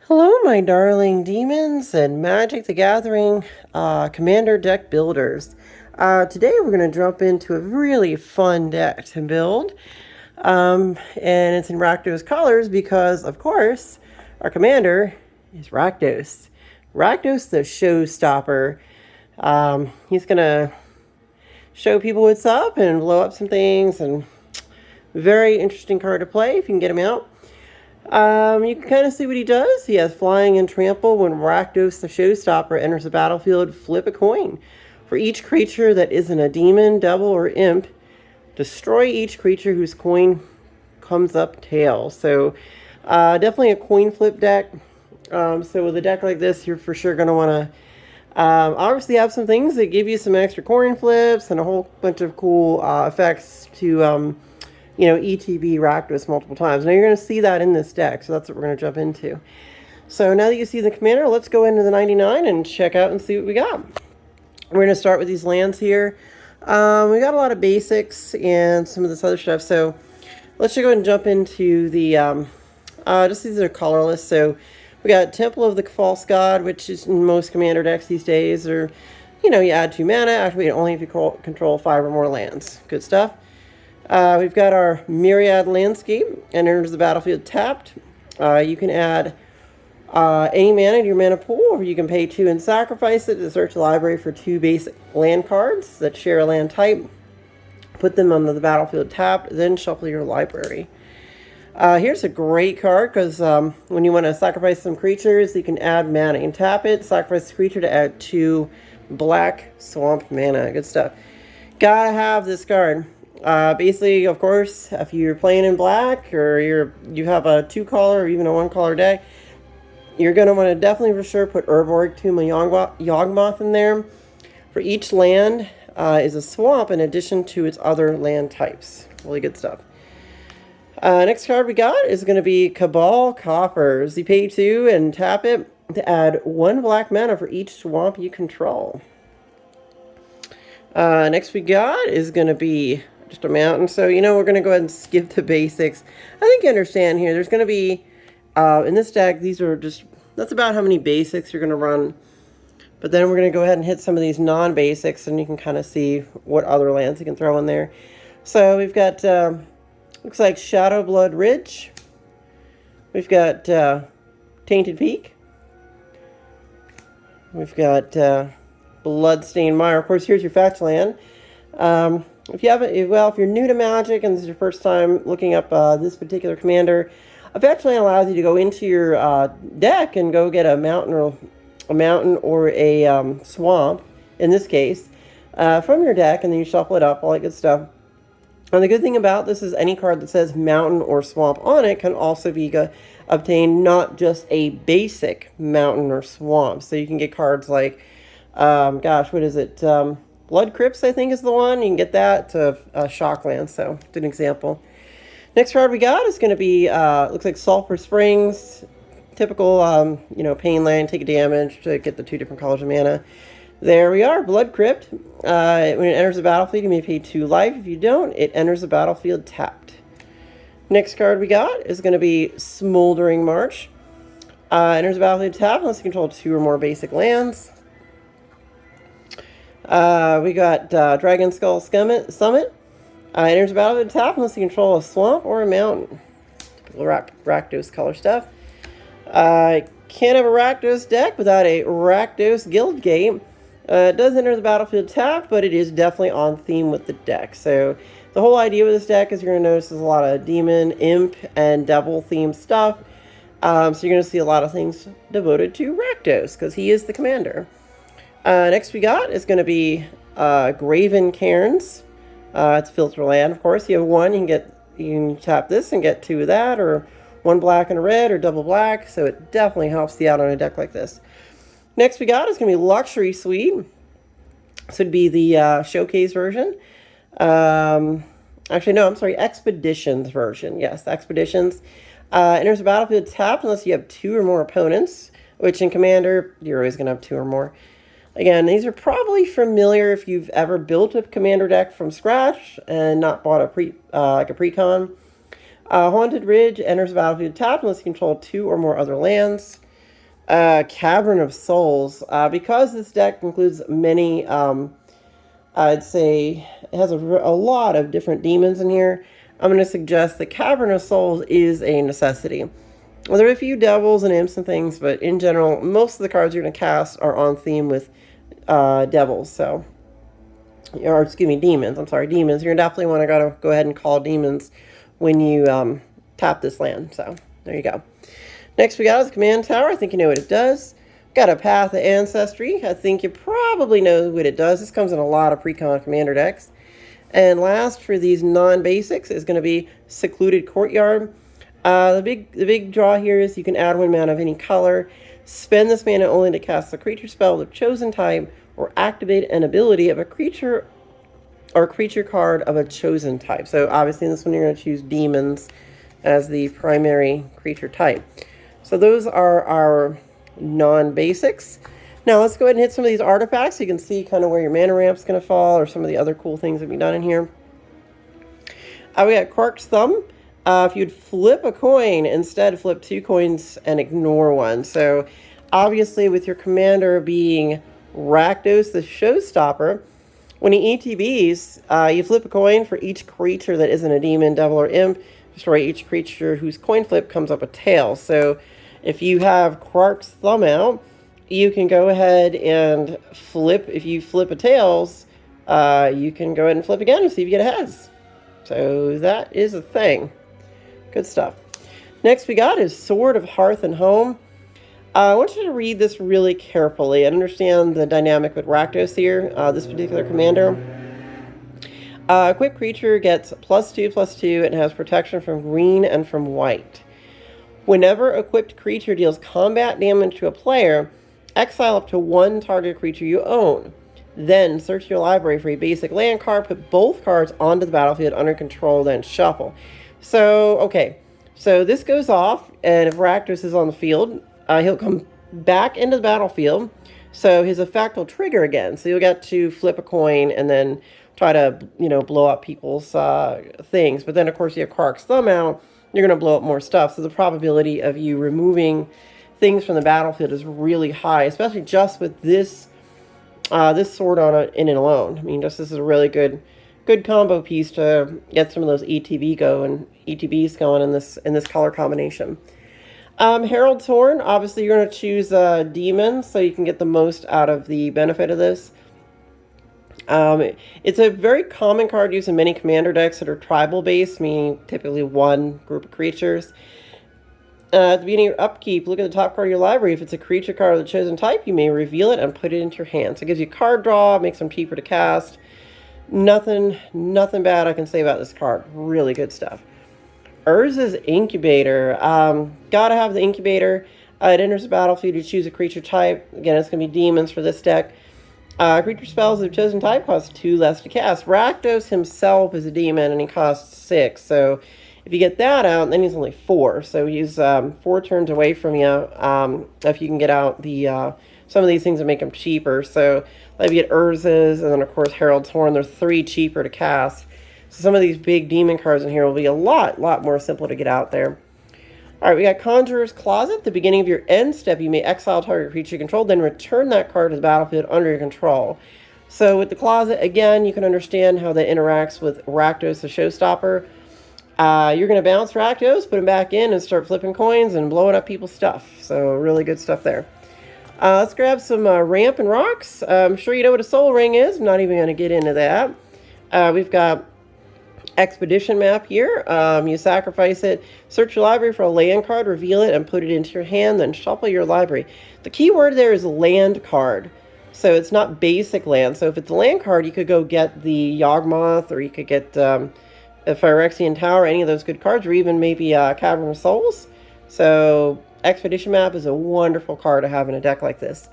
Hello, my darling demons and Magic the Gathering Commander deck builders. Today we're going to jump into a really fun deck to build. And it's in Rakdos colors because, of course, our commander is Rakdos. Rakdos the Showstopper. He's going to show people what's up and blow up some things. And very interesting card to play if you can get him out. You can kind of see what he does. He has flying and trample. When Rakdos the Showstopper enters the battlefield, flip a coin. For each creature that isn't a demon, devil, or imp, destroy each creature whose coin comes up tail. So definitely a coin flip deck. So with a deck like this, you're for sure going to want to obviously have some things that give you some extra coin flips and a whole bunch of cool effects to ETB Rakdos multiple times. Now you're going to see that in this deck, so that's what we're going to jump into. So now that you see the commander, let's go into the 99 and check out and see what we got. We're going to start with these lands here. We got a lot of basics and some of this other stuff, so let's just go ahead and jump into the, just these are colorless. So we got Temple of the False God, which is in most commander decks these days, or, you add 2 mana, activate only if you control 5 or more lands. Good stuff. We've got our Myriad Landscape, enters the battlefield tapped. You can add any mana to your mana pool, or you can pay 2 and sacrifice it to search the library for 2 basic land cards that share a land type. Put them on the battlefield tapped, then shuffle your library. Here's a great card, because when you want to sacrifice some creatures, you can add mana and tap it. Sacrifice the creature to add 2 black swamp mana. Good stuff. Gotta have this card. Basically, of course, if you're playing in black or you have a 2-color or even a 1-color deck, you're going to want to definitely for sure put Urborg, Tomb of Yawgmoth in there. For each land is a swamp in addition to its other land types. Really good stuff. Next card we got is going to be Cabal Coffers. You pay 2 and tap it to add 1 black mana for each swamp you control. Next we got is going to be just a mountain. So, we're going to go ahead and skip the basics. I think you understand here. There's going to be, in this deck, that's about how many basics you're going to run. But then we're going to go ahead and hit some of these non-basics, and you can kind of see what other lands you can throw in there. So we've got, looks like Shadowblood Ridge. We've got Tainted Peak. We've got Bloodstained Mire. Of course, here's your fetch land. If you're new to Magic and this is your first time looking up this particular commander, a fetch land allows you to go into your deck and go get a mountain or a swamp, in this case, from your deck, and then you shuffle it up, all that good stuff. And the good thing about this is any card that says mountain or swamp on it can also be obtained, not just a basic mountain or swamp. So you can get cards like, what is it? Blood Crypts, I think, is the one. You can get that to Shockland, so it's an example. Next card we got is going to be, looks like Sulphur Springs. Typical, pain land, take a damage to get the 2 different colors of mana. There we are, Blood Crypt. When it enters the battlefield, you may pay 2 life. If you don't, it enters the battlefield tapped. Next card we got is going to be Smoldering March. Enters the battlefield tapped unless you control 2 or more basic lands. We got Dragon Skull Summit. Enters the battlefield tapped unless you control a swamp or a mountain. Typical Rakdos color stuff. Can't have a Rakdos deck without a Rakdos Guildgate. It does enter the battlefield tapped, but it is definitely on theme with the deck. So the whole idea with this deck is you're going to notice there's a lot of demon, imp, and devil themed stuff. So you're going to see a lot of things devoted to Rakdos because he is the commander. Next we got is going to be Graven Cairns. It's filter land, of course. You have 1, you can tap this and get 2 of that, or 1 black and a red, or double black. So it definitely helps you out on a deck like this. Next we got is going to be Luxury Suite. This would be the showcase version. Expeditions version. Yes, Expeditions. Enters the battlefield tapped unless you have 2 or more opponents, which in Commander, you're always going to have 2 or more. Again, these are probably familiar if you've ever built a commander deck from scratch and not bought a precon. Haunted Ridge enters the battlefield tapped unless you control 2 or more other lands. Cavern of Souls. Because this deck includes many, I'd say it has a lot of different demons in here, I'm going to suggest the Cavern of Souls is a necessity. Well, there are a few devils and imps and things, but in general, most of the cards you're going to cast are on theme with devils. So, or excuse me, demons. I'm sorry, demons. You're definitely want to go ahead and call demons when you tap this land. So there you go. Next we got is Command Tower. I think you know what it does. Got a Path of Ancestry. I think you probably know what it does. This comes in a lot of pre-con commander decks. And last for these non-basics is going to be Secluded Courtyard. The big draw here is you can add 1 mana of any color, spend this mana only to cast a creature spell of chosen type, or activate an ability of a creature or creature card of a chosen type. So obviously in this one you're going to choose demons as the primary creature type. So those are our non-basics. Now let's go ahead and hit some of these artifacts so you can see kind of where your mana ramp's going to fall or some of the other cool things that we've done in here. We got Quark's Thumb. If you'd flip a coin, instead flip 2 coins and ignore 1. So obviously with your commander being Rakdos the Showstopper, when he ETBs, you flip a coin for each creature that isn't a demon, devil, or imp. Destroy each creature whose coin flip comes up a tail. So if you have Quark's Thumb out, you can go ahead and flip. If you flip a tails, you can go ahead and flip again and see if you get a heads. So that is a thing. Good stuff. Next we got is Sword of Hearth and Home. I want you to read this really carefully and understand the dynamic with Rakdos here, this particular commander. Equipped creature gets +2/+2 and has protection from green and from white. Whenever equipped creature deals combat damage to a player, exile up to 1 target creature you own. Then search your library for a basic land card, put both cards onto the battlefield under control, then shuffle. So, okay, so this goes off, and if Rakdos is on the field, he'll come back into the battlefield, so his effect will trigger again. So you'll get to flip a coin and then try to, blow up people's things. But then, of course, you have Quark's Thumb out, you're going to blow up more stuff. So the probability of you removing things from the battlefield is really high, especially just with this this sword on it in and alone. I mean, this is a really good combo piece to get some of those ETBs going in this color combination. Herald's Horn, obviously you're going to choose demons so you can get the most out of the benefit of this. It's a very common card used in many commander decks that are tribal based, meaning typically 1 group of creatures. At the beginning of your upkeep, look at the top card of your library. If it's a creature card of the chosen type, you may reveal it and put it into your hand. So it gives you card draw, makes them cheaper to cast. Nothing bad I can say about this card. Really good stuff. Urza's Incubator. Gotta have the Incubator. It enters the battlefield. You choose a creature type. Again, it's going to be demons for this deck. Creature spells of the chosen type cost 2 less to cast. Rakdos himself is a demon, and he costs 6. So if you get that out, then he's only 4. So he's 4 turns away from you if you can get out the some of these things that make them cheaper. So like you get Urza's, and then of course Herald's Horn. They're 3 cheaper to cast. So some of these big demon cards in here will be a lot more simple to get out there. All right, we got Conjurer's Closet. At the beginning of your end step, you may exile target creature you control, then return that card to the battlefield under your control. So with the Closet, again, you can understand how that interacts with Rakdos the Showstopper. You're going to bounce Rakdos, put him back in, and start flipping coins and blowing up people's stuff. So really good stuff there. Let's grab some ramp and rocks. I'm sure you know what a soul ring is. I'm not even going to get into that. We've got Expedition map here. You sacrifice it, search your library for a land card, reveal it, and put it into your hand, then shuffle your library. The key word there is land card. So it's not basic land. So if it's a land card, you could go get the Yawgmoth, or you could get a Phyrexian Tower, any of those good cards, or even maybe Cavern of Souls. So Expedition map is a wonderful card to have in a deck like this.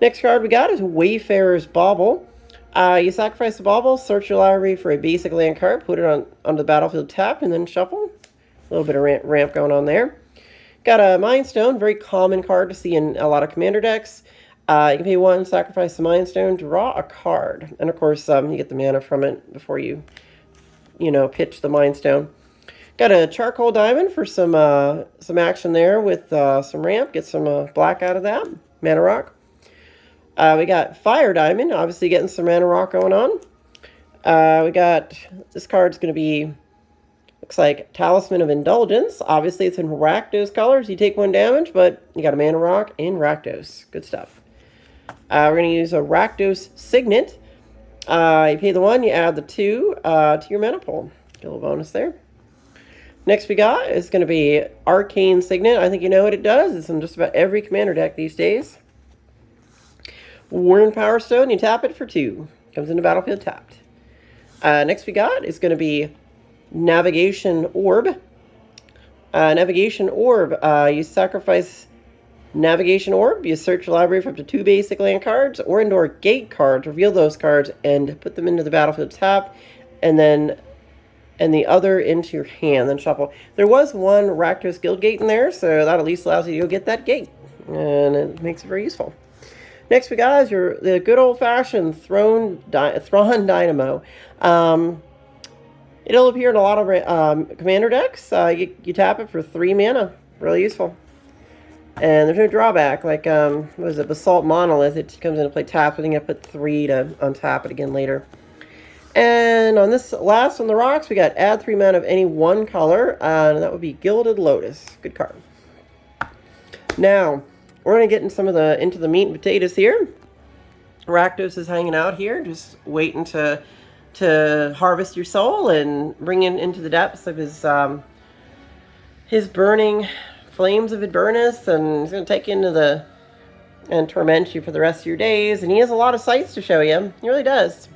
Next card we got is Wayfarer's Bauble. You sacrifice the bauble, search your library for a basic land card, put it on the battlefield tap, and then shuffle. A little bit of ramp going on there. Got a Mind Stone, very common card to see in a lot of commander decks. You can pay 1, sacrifice the Mind Stone, draw a card. And of course, you get the mana from it before you pitch the Mind Stone. Got a charcoal diamond for some action there with some ramp. Get some black out of that. Mana rock. We got fire diamond, obviously getting some mana rock going on. We got, this card's going to be, looks like Talisman of Indulgence. Obviously it's in Rakdos colors. You take 1 damage, but you got a mana rock in Rakdos. Good stuff. We're going to use a Rakdos Signet. You pay the 1, you add the 2 to your mana pool. Get a little bonus there. Next we got is going to be Arcane Signet. I think you know what it does. It's in just about every commander deck these days. Worn Power Stone, you tap it for 2. Comes into battlefield tapped. Next we got is going to be Navigation Orb. Navigation Orb, you sacrifice Navigation Orb, you search your library for up to 2 basic land cards or indoor gate cards, reveal those cards, and put them into the battlefield tapped, and the other into your hand, then shuffle. There was 1 Rakdos Guild Gate in there, so that at least allows you to go get that gate, and it makes it very useful. Next we got is the good old-fashioned Thrawn Dynamo. It'll appear in a lot of commander decks. You tap it for 3 mana. Really useful. And there's no drawback. Like, what is it? Basalt Monolith. It comes into play tapped, but then you have to put 3 to untap it again later. And on this last on the rocks, we got add 3 mana of any 1 color. And that would be Gilded Lotus. Good card. Now, we're going to get into the meat and potatoes here. Rakdos is hanging out here, just waiting to harvest your soul and bring it into the depths of his burning flames of Avernus, and he's going to take you into and torment you for the rest of your days. And he has a lot of sights to show you. He really does.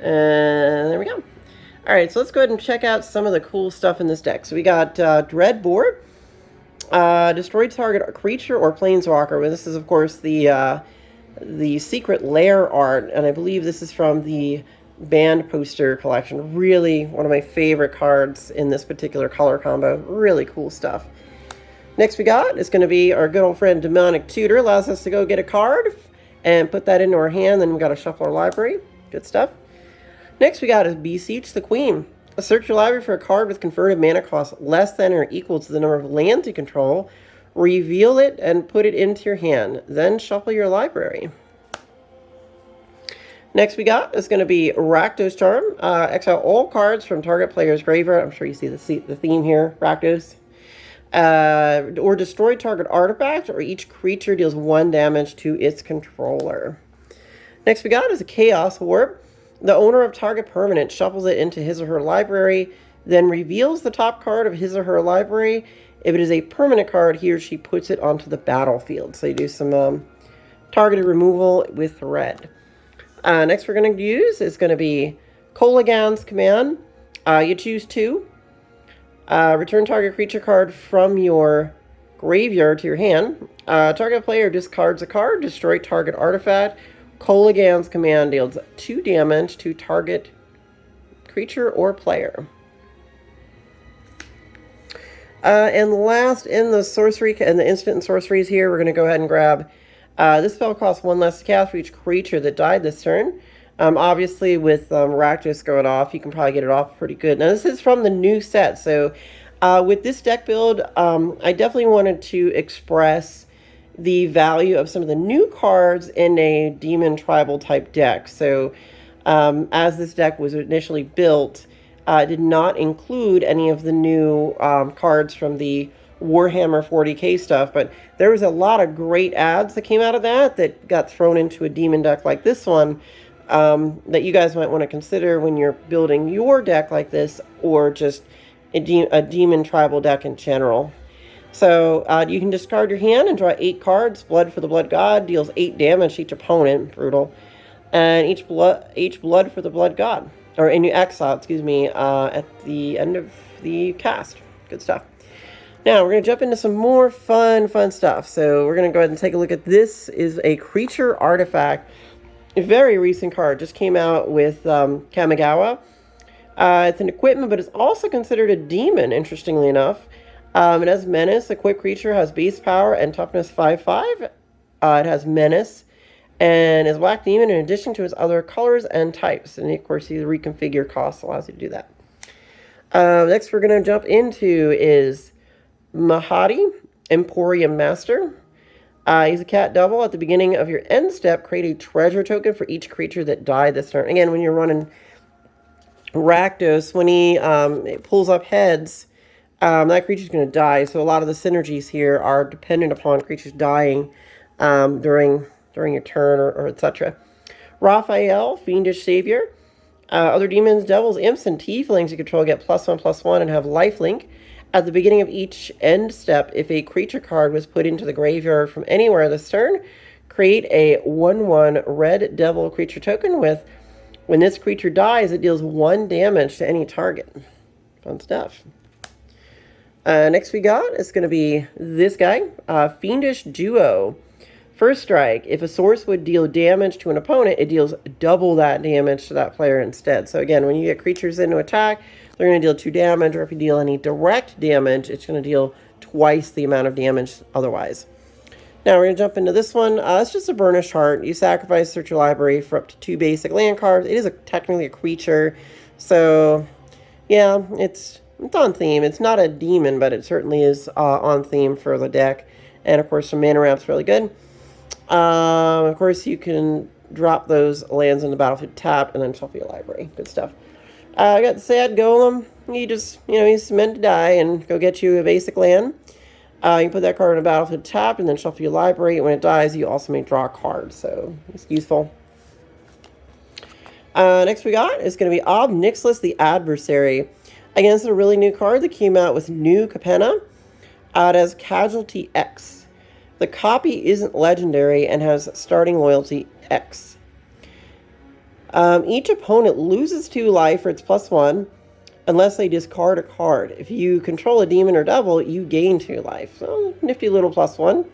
And there we go. All right, so let's go ahead and check out some of the cool stuff in this deck. So we got Dread Board. Destroy target creature or planeswalker. Well, this is, of course, the Secret Lair art, and I believe this is from the band poster collection. Really one of my favorite cards in this particular color combo. Really cool stuff. Next we got is going to be our good old friend Demonic Tutor. Allows us to go get a card and put that into our hand. Then we got to shuffle our library. Good stuff. Next we got is Beseech the Queen. Search your library for a card with converted mana cost less than or equal to the number of lands you control. Reveal it and put it into your hand. Then shuffle your library. Next we got is going to be Rakdos Charm. Exile all cards from target player's graveyard. I'm sure you see the theme here, Rakdos. Or destroy target artifact, or each creature deals 1 damage to its controller. Next we got is a Chaos Orb. The owner of target permanent shuffles it into his or her library, then reveals the top card of his or her library. If it is a permanent card, he or she puts it onto the battlefield. So you do some targeted removal with red. Next we're going to use is going to be Kolaghan's Command. You choose 2. Return target creature card from your graveyard to your hand. Target player discards a card. Destroy target artifact. Kolaghan's Command deals 2 damage to target creature or player. And last in the sorcery and the instant and sorceries here, we're going to go ahead and grab this spell costs 1 less to cast for each creature that died this turn. Obviously with Rakdos going off, you can probably get it off pretty good. Now this is from the new set, so with this deck build, I definitely wanted to express the value of some of the new cards in a demon tribal type deck. So as this deck was initially built, did not include any of the new cards from the Warhammer 40k stuff, but there was a lot of great adds that came out of that got thrown into a demon deck like this one, that you guys might want to consider when you're building your deck like this, or just a demon tribal deck in general. So you can discard your hand and draw 8 cards. Blood for the Blood God deals 8 damage to each opponent. Brutal. And each blood for the Blood God. Or in your exile, excuse me, at the end of the cast. Good stuff. Now, we're going to jump into some more fun stuff. So we're going to go ahead and take a look at this. Is a creature artifact. A very recent card. Just came out with Kamigawa. It's an equipment, but it's also considered a demon, interestingly enough. It has Menace. Equipped creature has base power and toughness 5/5. It has Menace and is Black Demon in addition to its other colors and types. And of course, the reconfigure cost allows you to do that. Next we're going to jump into is Mahadi, Emporium Master. He's a cat double. At the beginning of your end step, create a treasure token for each creature that died this turn. Again, when you're running Rakdos, when he pulls up heads, that creature's going to die. So a lot of the synergies here are dependent upon creatures dying during your turn or etc. Raphael, Fiendish Savior. Other demons, devils, imps, and tieflings you control get +1/+1 and have lifelink. At the beginning of each end step, if a creature card was put into the graveyard from anywhere this turn, create a 1/1 red devil creature token with, when this creature dies, it deals 1 damage to any target. Fun stuff. Next we got is going to be this guy, Fiendish Duo. First strike, if a source would deal damage to an opponent, it deals double that damage to that player instead. So again, when you get creatures into attack, they're going to deal 2 damage, or if you deal any direct damage, it's going to deal twice the amount of damage otherwise. Now we're going to jump into this one. It's just a Burnished Heart. You sacrifice, search your library for up to 2 basic land cards. It is technically a creature, so yeah, it's on theme. It's not a demon, but it certainly is on theme for the deck. And of course, some mana ramp's really good. Of course, you can drop those lands in the battlefield tapped and then shuffle your library. Good stuff. I got the Sad Golem. He just, he's meant to die and go get you a basic land. You can put that card in the battlefield tapped and then shuffle your library. When it dies, you also may draw a card, so it's useful. Next we got is going to be Ob Nixilis the Adversary. Again, this is a really new card that came out with new Capenna. It has Casualty X. The copy isn't legendary and has starting loyalty X. Each opponent loses 2 life for its +1 unless they discard a card. If you control a demon or devil, you gain 2 life. So, nifty little +1.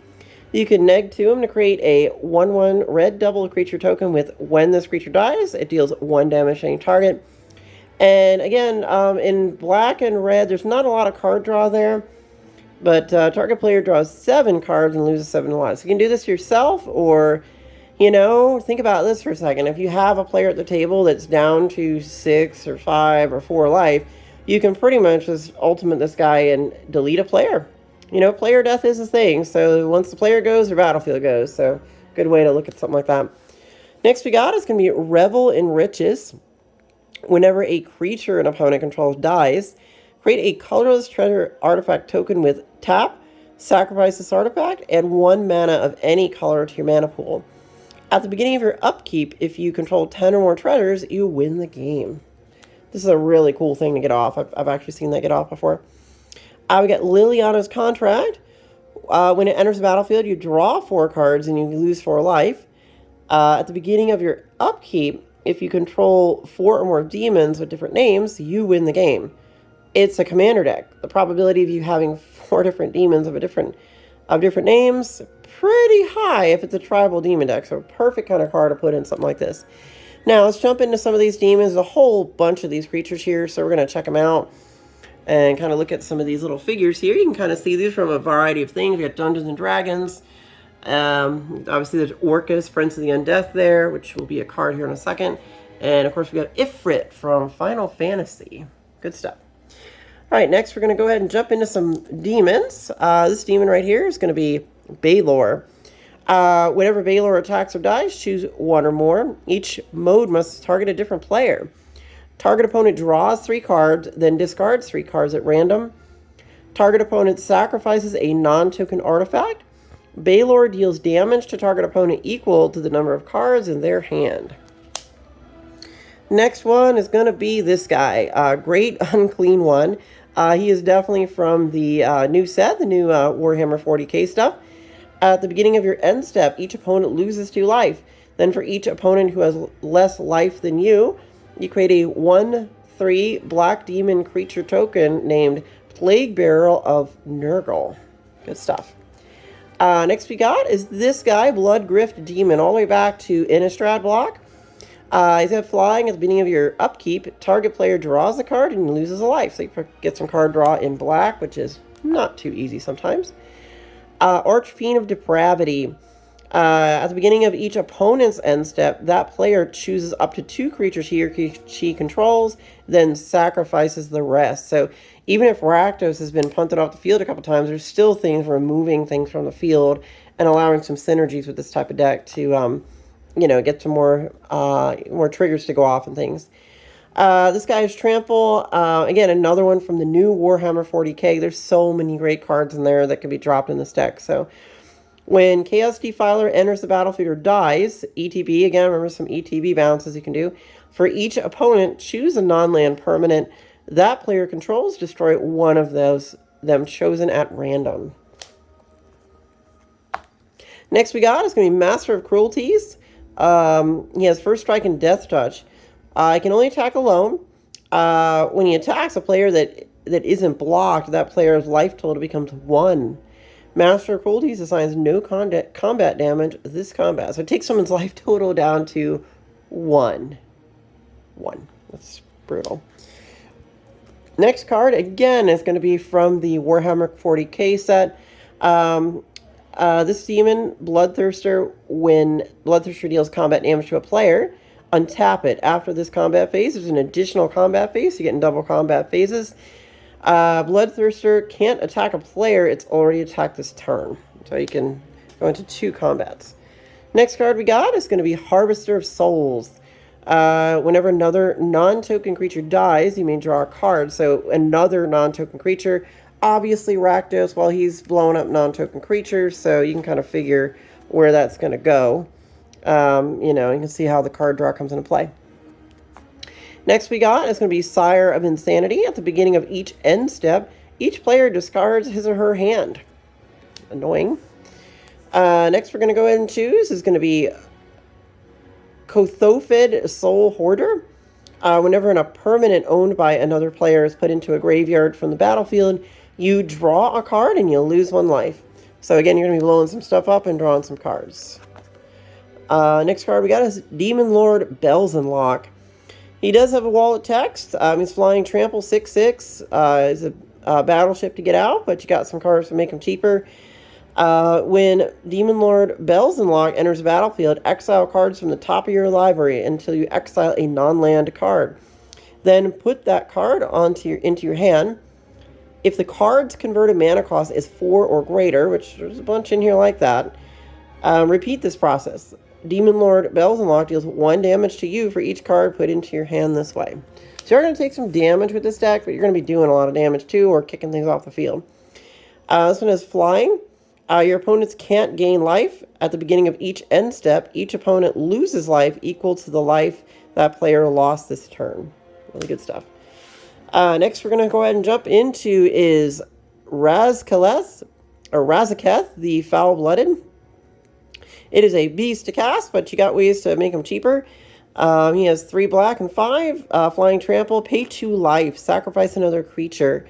You can neg 2 them to create a 1/1 red double creature token with, when this creature dies, it deals 1 damage to any target. And again, in black and red, there's not a lot of card draw there. But target player draws 7 cards and loses 7 lives. So you can do this yourself, or, think about this for a second. If you have a player at the table that's down to 6 or 5 or 4 life, you can pretty much just ultimate this guy and delete a player. Player death is a thing. So once the player goes, their battlefield goes. So good way to look at something like that. Next we got is going to be Revel in Riches. Whenever a creature an opponent controls dies, create a colorless treasure artifact token with tap, sacrifice this artifact, add 1 mana of any color to your mana pool. At the beginning of your upkeep, if you control 10 or more treasures, you win the game. This is a really cool thing to get off. I've actually seen that get off before. We got Liliana's Contract. When it enters the battlefield, you draw 4 cards and you lose 4 life. At the beginning of your upkeep, if you control 4 or more demons with different names, you win the game. It's a commander deck. The probability of you having 4 different demons of different names, pretty high if it's a tribal demon deck. So perfect kind of card to put in something like this. Now let's jump into some of these demons. There's a whole bunch of these creatures here, so we're going to check them out and kind of look at some of these little figures here. You can kind of see these from a variety of things. We got Dungeons and Dragons. Obviously there's Orcus, Prince of the Undeath there, which will be a card here in a second. And of course we got Ifrit from Final Fantasy. Good stuff. Alright, next we're going to go ahead and jump into some demons. This demon right here is going to be Balor. Whenever Balor attacks or dies, choose 1 or more. Each mode must target a different player. Target opponent draws 3 cards, then discards 3 cards at random. Target opponent sacrifices a non-token artifact. Balor deals damage to target opponent equal to the number of cards in their hand. Next one is going to be this guy, Great Unclean One. He is definitely from the new set, the new Warhammer 40k stuff. At the beginning of your end step, each opponent loses 2 life. Then for each opponent who has less life than you create a 1/3 black demon creature token named Plague Bearer of Nurgle. Good stuff. Next we got is this guy, Blood Grift Demon, all the way back to Innistrad block. He's got flying. At the beginning of your upkeep, target player draws a card and loses a life. So you get some card draw in black, which is not too easy sometimes. Archfiend of Depravity. At the beginning of each opponent's end step, that player chooses up to 2 creatures he or she controls, then sacrifices the rest. So even if Rakdos has been punted off the field a couple times, there's still things removing things from the field and allowing some synergies with this type of deck to, you know, get some more triggers to go off and things. This guy is Trample. Again, another one from the new Warhammer 40k. There's so many great cards in there that can be dropped in this deck. So when Chaos Defiler enters the battlefield or dies, ETB, again, remember some ETB bounces you can do. For each opponent, choose a non-land permanent that player controls. Destroy one of them chosen at random. Next we got is going to be Master of Cruelties. He has First Strike and Death Touch. He can only attack alone. When he attacks a player that isn't blocked, that player's life total becomes 1. Master of Cruelties assigns no combat damage this combat. So it takes someone's life total down to 1. 1. That's brutal. Next card, again, is going to be from the Warhammer 40k set. This demon, Bloodthirster, when Bloodthirster deals combat damage to a player, untap it. After this combat phase, there's an additional combat phase. You're getting double combat phases. Bloodthirster can't attack a player. It's already attacked this turn. So you can go into 2 combats. Next card we got is going to be Harvester of Souls. Whenever another non-token creature dies, you may draw a card. So another non-token creature, obviously Rakdos, while he's blowing up non-token creatures, so you can kind of figure where that's going to go. You know, you can see how the card draw comes into play. Next we got is going to be Sire of Insanity. At the beginning of each end step, each player discards his or her hand. Annoying. Next we're going to go ahead and choose is going to be Kothofed Soul Hoarder. Whenever a permanent owned by another player is put into a graveyard from the battlefield, you draw a card and you lose 1 life. So again, you're going to be blowing some stuff up and drawing some cards. Next card we got is Demon Lord Bells and Lock. He does have a wall of text. He's flying Trample 6/6. He's a battleship to get out, but you got some cards to make him cheaper. When Demon Lord Bells and Lock enters the battlefield, exile cards from the top of your library until you exile a non-land card. Then put that card into your hand. If the card's converted mana cost is 4 or greater, which there's a bunch in here like that, repeat this process. Demon Lord Bells and Lock deals 1 damage to you for each card put into your hand this way. So you're going to take some damage with this deck, but you're going to be doing a lot of damage too, or kicking things off the field. This one is Flying. Your opponents can't gain life. At the beginning of each end step, each opponent loses life equal to the life that player lost this turn. Really good stuff. Next, we're going to go ahead and jump into is Razaketh, the Foul-Blooded. It is a beast to cast, but you got ways to make him cheaper. He has 3 black and 5, flying trample, pay 2 life, sacrifice another creature.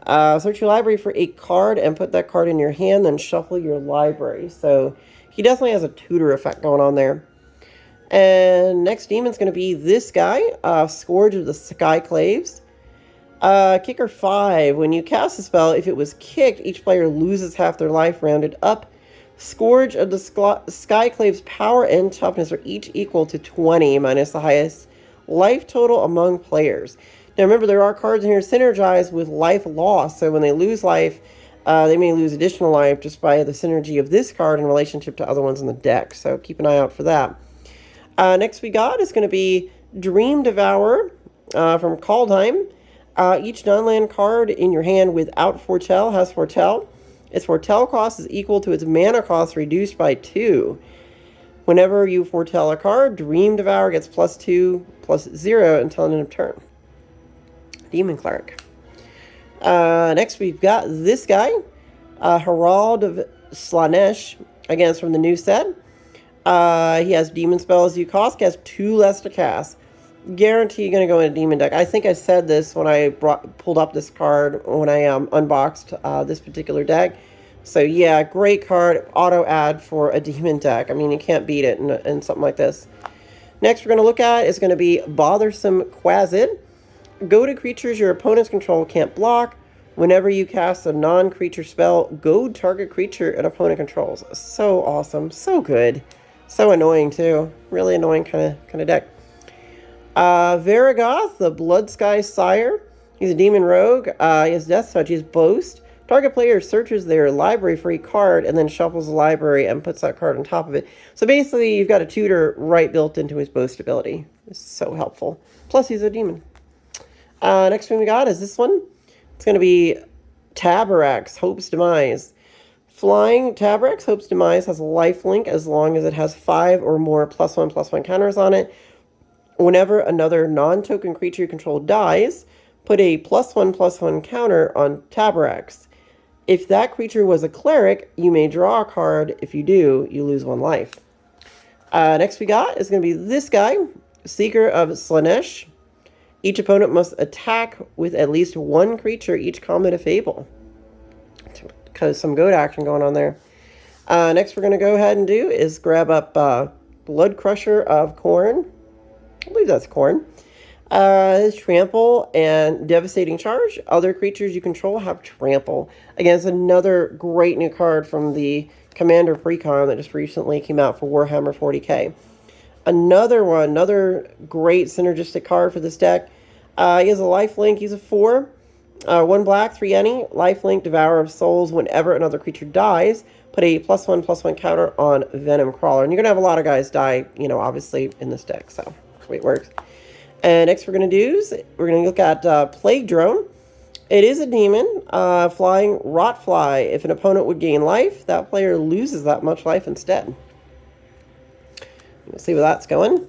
Search your library for a card and put that card in your hand, then shuffle your library. So he definitely has a tutor effect going on there. And next demon's going to be this guy, Scourge of the Skyclaves. Kicker 5. When you cast a spell, if it was kicked, each player loses half their life rounded up. Scourge of the Skyclave's power and toughness are each equal to 20 minus the highest life total among players. Now remember, there are cards in here synergize with life loss, so when they lose life, they may lose additional life just by the synergy of this card in relationship to other ones in the deck, so keep an eye out for that. Next we got is going to be Dream Devourer from Kaldheim. Each non-land card in your hand without Foretell has Foretell. Its Foretell cost is equal to its mana cost reduced by 2. Whenever you foretell a card, Dream Devourer gets +2/+0 until end of turn. Demon Cleric. Next we've got this guy, Herald of Slanesh. Again, it's from the new set. He has demon spells you cost, he has 2 less to cast. Guarantee you're going to go in a demon deck. I think I said this when I pulled up this card when I unboxed this particular deck. So yeah, great card, auto add for a demon deck. I mean, you can't beat it in something like this. Next we're going to look at is going to be Bothersome Quasit. Go to creatures your opponent's control can't block. Whenever you cast a non-creature spell, goad target creature an opponent controls. So awesome. So good. So annoying, too. Really annoying kind of deck. Varagoth, the Blood Sky Sire. He's a demon rogue. He has Death Touch. He has Boast. Target player searches their library for a card and then shuffles the library and puts that card on top of it. So basically, you've got a tutor right built into his Boast ability. It's so helpful. Plus, he's a demon. Next one we got is this one. It's going to be Tabarax, Hope's Demise. Flying Tabarax, Hope's Demise has a lifelink as long as it has 5 or more +1/+1 counters on it. Whenever another non-token creature you control dies, put a +1/+1 counter on Tabarax. If that creature was a cleric, you may draw a card. If you do, you lose 1 life. Next we got is going to be this guy, Seeker of Slaanesh. Each opponent must attack with at least 1 creature each combat if able. Because some goat action going on there. Next we're going to go ahead and do is grab up Blood Crusher of Khorne. I believe that's Khorne. His Trample and Devastating Charge. Other creatures you control have Trample. Again, it's another great new card from the Commander Precon that just recently came out for Warhammer 40k. Another great synergistic card for this deck. He has a lifelink. He's a 4. 1 black, 3 any. Lifelink, Devourer of Souls. Whenever another creature dies, put a +1/+1 counter on Venom Crawler. And you're going to have a lot of guys die, obviously, in this deck. So, that's the way it works. And next we're going to do is, we're going to look at Plague Drone. It is a demon, flying Rotfly. If an opponent would gain life, that player loses that much life instead. We'll see where that's going.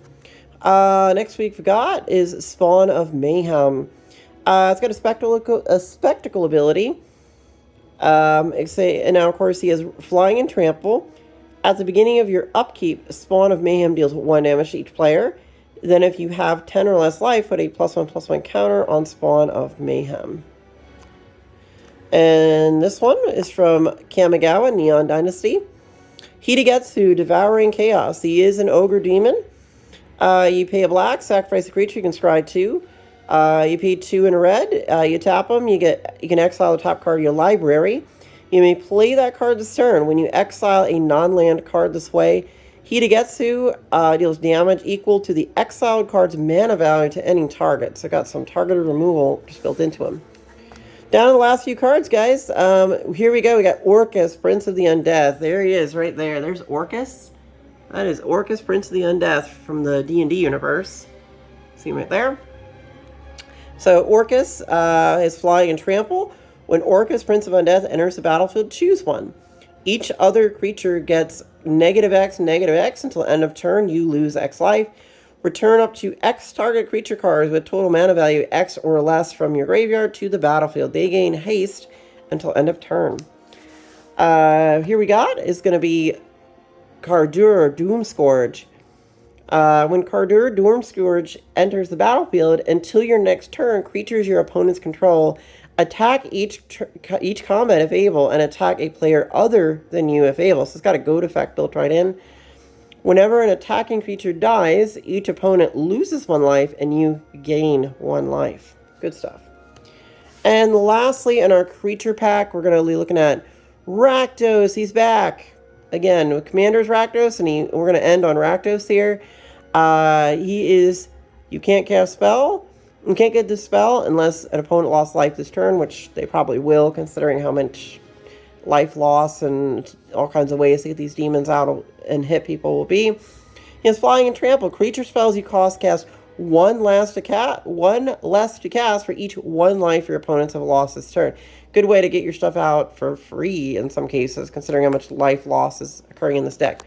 Next week we got is Spawn of Mayhem. It's got a spectacle ability. And now, of course, he has Flying and Trample. At the beginning of your upkeep, Spawn of Mayhem deals 1 damage to each player. Then if you have 10 or less life, put a +1/+1 counter on Spawn of Mayhem. And this one is from Kamigawa, Neon Dynasty. Hitagetsu, Devouring Chaos. He is an ogre demon. You pay a black, sacrifice a creature, you can scry 2. You pay 2 in a red. You tap them, you can exile the top card of your library. You may play that card this turn. When you exile a non-land card this way, Hitagetsu deals damage equal to the exiled card's mana value to any target. So got some targeted removal just built into him. Down to the last few cards, guys. Here we go. We got Orcus, Prince of the Undeath. There he is, right there. There's Orcus. That is Orcus, Prince of the Undeath from the D&D universe. See him right there. So Orcus is Flying and Trample. When Orcus, Prince of Undeath, enters the battlefield, choose 1. Each other creature gets -X until the end of turn. You lose X life. Return up to X target creature cards with total mana value X or less from your graveyard to the battlefield. They gain haste until end of turn. Here we got is going to be Kardur, Doomscourge. When Kardur, Doomscourge enters the battlefield, until your next turn, creatures your opponents control attack each combat if able, and attack a player other than you if able. So it's got a goad effect built right in. Whenever an attacking creature dies, each opponent loses 1 life, and you gain 1 life. Good stuff. And lastly, in our creature pack, we're going to be looking at Rakdos. He's back. Again, with Commander's Rakdos, and we're going to end on Rakdos here. You can't cast spell. You can't get this spell unless an opponent lost life this turn, which they probably will, considering how much life loss and all kinds of ways to get these demons out and hit people will be. He has Flying and Trample. Creature spells you cast 1 less to cast for each 1 life your opponents have lost this turn. Good way to get your stuff out for free in some cases, considering how much life loss is occurring in this deck.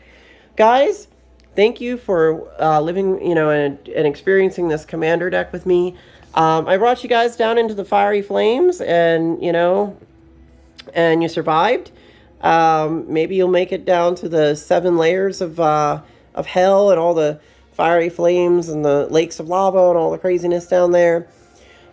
Guys, thank you for living, and experiencing this Commander deck with me. I brought you guys down into the fiery flames, and and you survived. Maybe you'll make it down to the 7 layers of hell and all the fiery flames and the lakes of lava and all the craziness down there.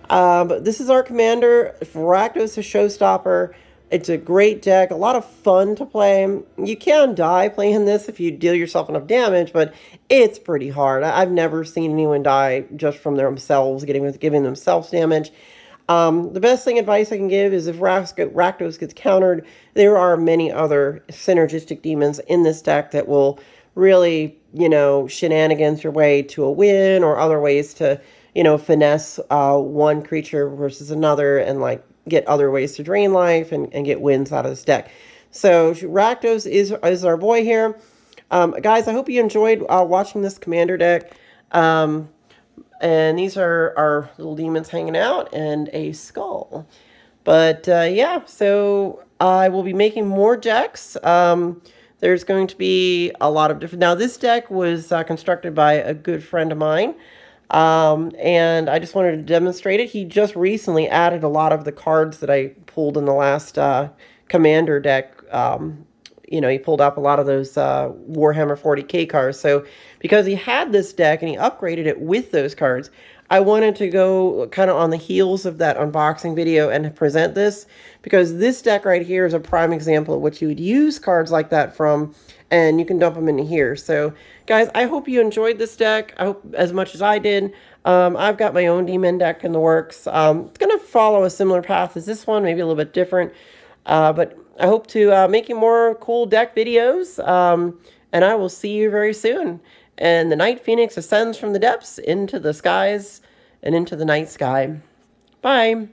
But this is our Commander. Rakdos is Showstopper. It's a great deck, a lot of fun to play. You can die playing this if you deal yourself enough damage, but it's pretty hard. I've never seen anyone die just from themselves, giving themselves damage. The best advice I can give is if Rakdos gets countered, there are many other synergistic demons in this deck that will really, shenanigans your way to a win, or other ways to, finesse one creature versus another, and like get other ways to drain life and get wins out of this deck. So Rakdos is our boy here. Guys, I hope you enjoyed watching this commander deck. And these are our little demons hanging out and a skull. But yeah, so I will be making more decks. There's going to be a lot of different... Now, this deck was constructed by a good friend of mine. And I just wanted to demonstrate it. He just recently added a lot of the cards that I pulled in the last commander deck. He pulled up a lot of those Warhammer 40k cards. So because he had this deck and he upgraded it with those cards, I wanted to go kind of on the heels of that unboxing video and present this, because this deck right here is a prime example of what you would use cards like that from, and you can dump them into here. So guys, I hope you enjoyed this deck. I hope as much as I did. I've got my own demon deck in the works. It's going to follow a similar path as this one, maybe a little bit different. But I hope to make you more cool deck videos, and I will see you very soon. And the Night Phoenix ascends from the depths into the skies and into the night sky. Bye.